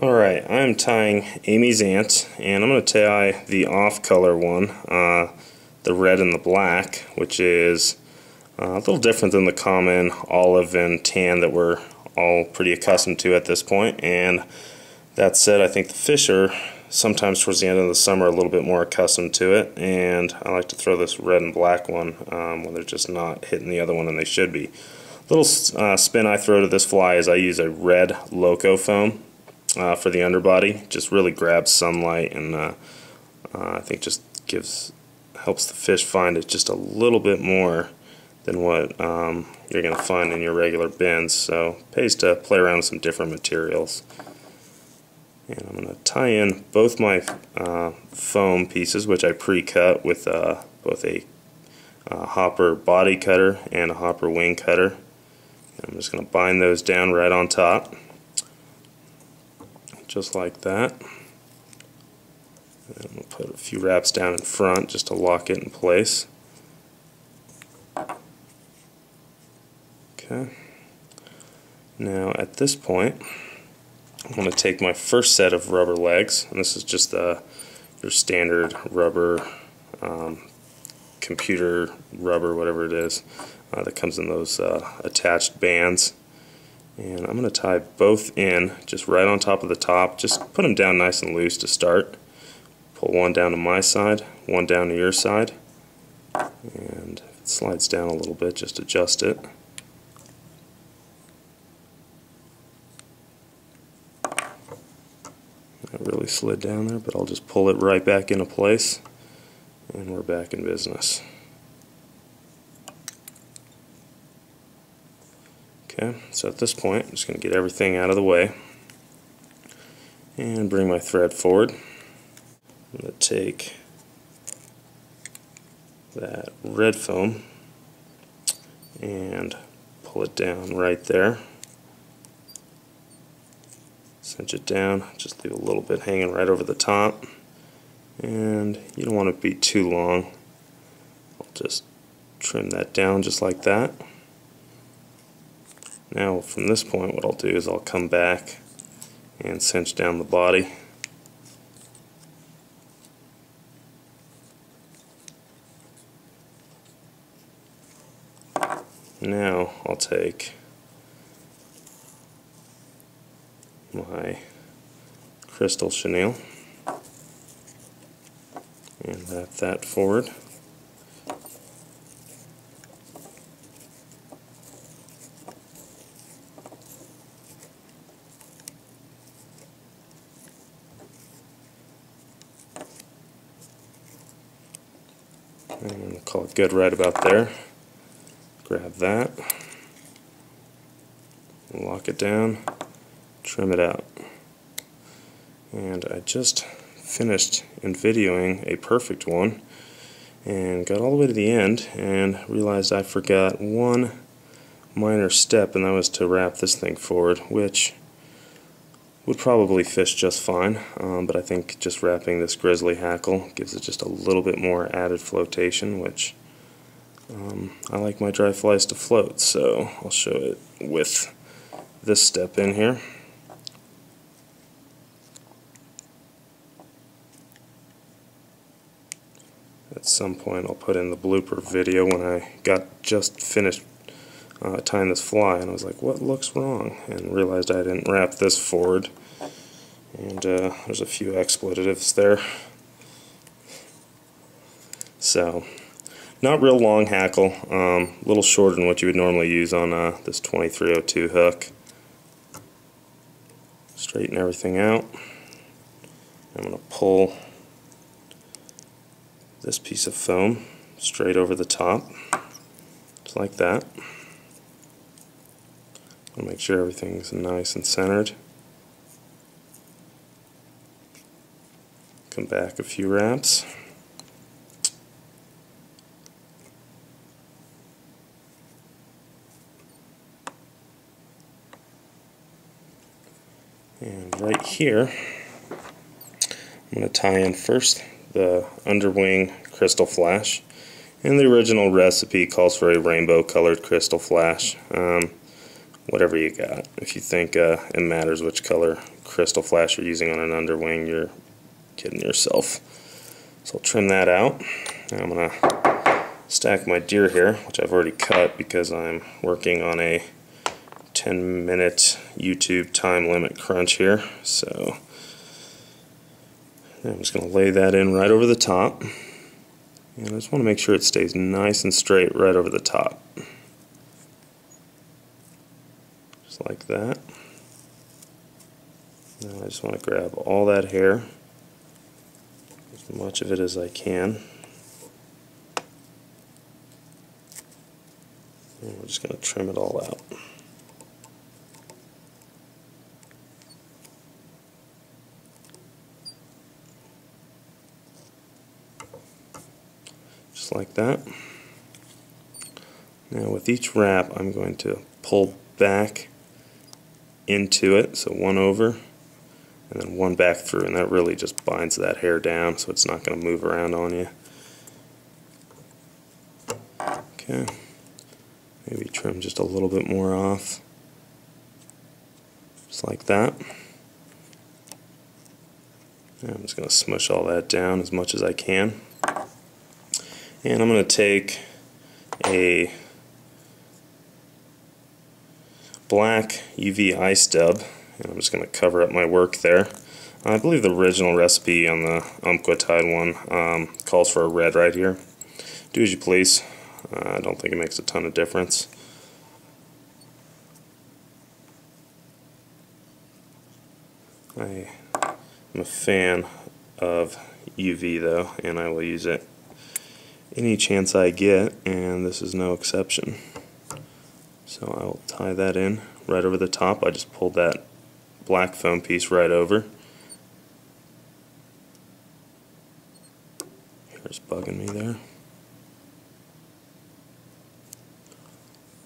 Alright, I'm tying Amy's Ant, and I'm going to tie the off-color one, the red and the black, which is a little different than the common olive and tan that we're all pretty accustomed to at this point. And that said, I think the fish are sometimes towards the end of the summer a little bit more accustomed to it, and I like to throw this red and black one when they're just not hitting the other one and they should be. Little spin I throw to this fly is I use a red Loco foam for the underbody. Just really grabs sunlight and I think just helps the fish find it just a little bit more than what you're going to find in your regular bins. So it pays to play around with some different materials. And I'm going to tie in both my foam pieces, which I pre-cut with both a hopper body cutter and a hopper wing cutter. And I'm just going to bind those down right on top, just like that. And I'm going to put a few wraps down in front just to lock it in place. Okay. Now at this point, I'm going to take my first set of rubber legs, and this is just your standard rubber, computer rubber, whatever it is, that comes in those attached bands. And I'm going to tie both in just right on top of the top. Just put them down nice and loose to start. Pull one down to my side, one down to your side, and if it slides down a little bit, just adjust it. It really slid down there, but I'll just pull it right back into place, and we're back in business. Okay, so at this point, I'm just going to get everything out of the way and bring my thread forward. I'm going to take that red foam and pull it down right there. Cinch it down, just leave a little bit hanging right over the top, and you don't want it to be too long. I'll just trim that down just like that. Now from this point, what I'll do is I'll come back and cinch down the body. Now I'll take my crystal chenille and wrap that forward. And I'm going to call it good right about there. Grab that, lock it down, trim it out. And I just finished videoing a perfect one and got all the way to the end and realized I forgot one minor step, and that was to wrap this thing forward, which would probably fish just fine, but I think just wrapping this grizzly hackle gives it just a little bit more added flotation, which I like my dry flies to float, so I'll show it with this step in here. At some point I'll put in the blooper video when I got just finished tying this fly, and I was like, what looks wrong? And realized I didn't wrap this forward, and there's a few expletives there. So, not real long hackle, a little shorter than what you would normally use on this 2302 hook. Straighten everything out. I'm going to pull this piece of foam straight over the top, just like that. I'll make sure everything's nice and centered. Come back a few wraps. And right here, I'm going to tie in first the underwing crystal flash. And the original recipe calls for a rainbow colored crystal flash. whatever you got. If you think it matters which color crystal flash you're using on an underwing, you're kidding yourself. So I'll trim that out. Now I'm going to stack my deer hair, which I've already cut because I'm working on a 10-minute YouTube time limit crunch here. So I'm just going to lay that in right over the top. And I just want to make sure it stays nice and straight right over the top. Just like that. Now I just want to grab all that hair, as much of it as I can. And we're just going to trim it all out. Just like that. Now with each wrap I'm going to pull back into it, so one over and then one back through, and that really just binds that hair down so it's not going to move around on you. Okay, maybe trim just a little bit more off, just like that. And I'm just going to smush all that down as much as I can. And I'm going to take a black UV ice dub, and I'm just going to cover up my work there. I believe the original recipe on the Umpqua Tide one calls for a red right here. Do as you please. I don't think it makes a ton of difference. I am a fan of UV though, and I will use it any chance I get, and this is no exception. So I will tie that in right over the top. I just pulled that black foam piece right over. Hair's bugging me there.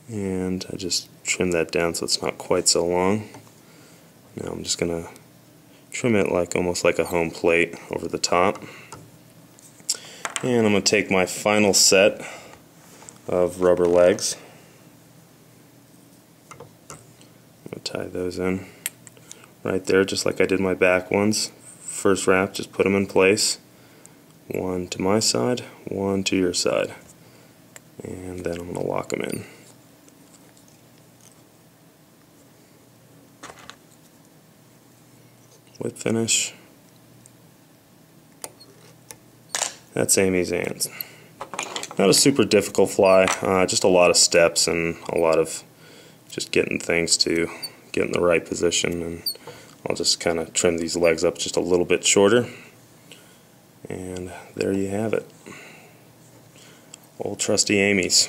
And I just trim that down so it's not quite so long. Now I'm just going to trim it like almost like a home plate over the top. And I'm going to take my final set of rubber legs. I'm going to tie those in right there just like I did my back ones. First wrap, just put them in place. One to my side, one to your side. And then I'm going to lock them in. Whip finish. That's Amy's Ants. Not a super difficult fly, just a lot of steps and a lot of just getting things to get in the right position. And I'll just kind of trim these legs up just a little bit shorter. And there you have it. Old trusty Amy's.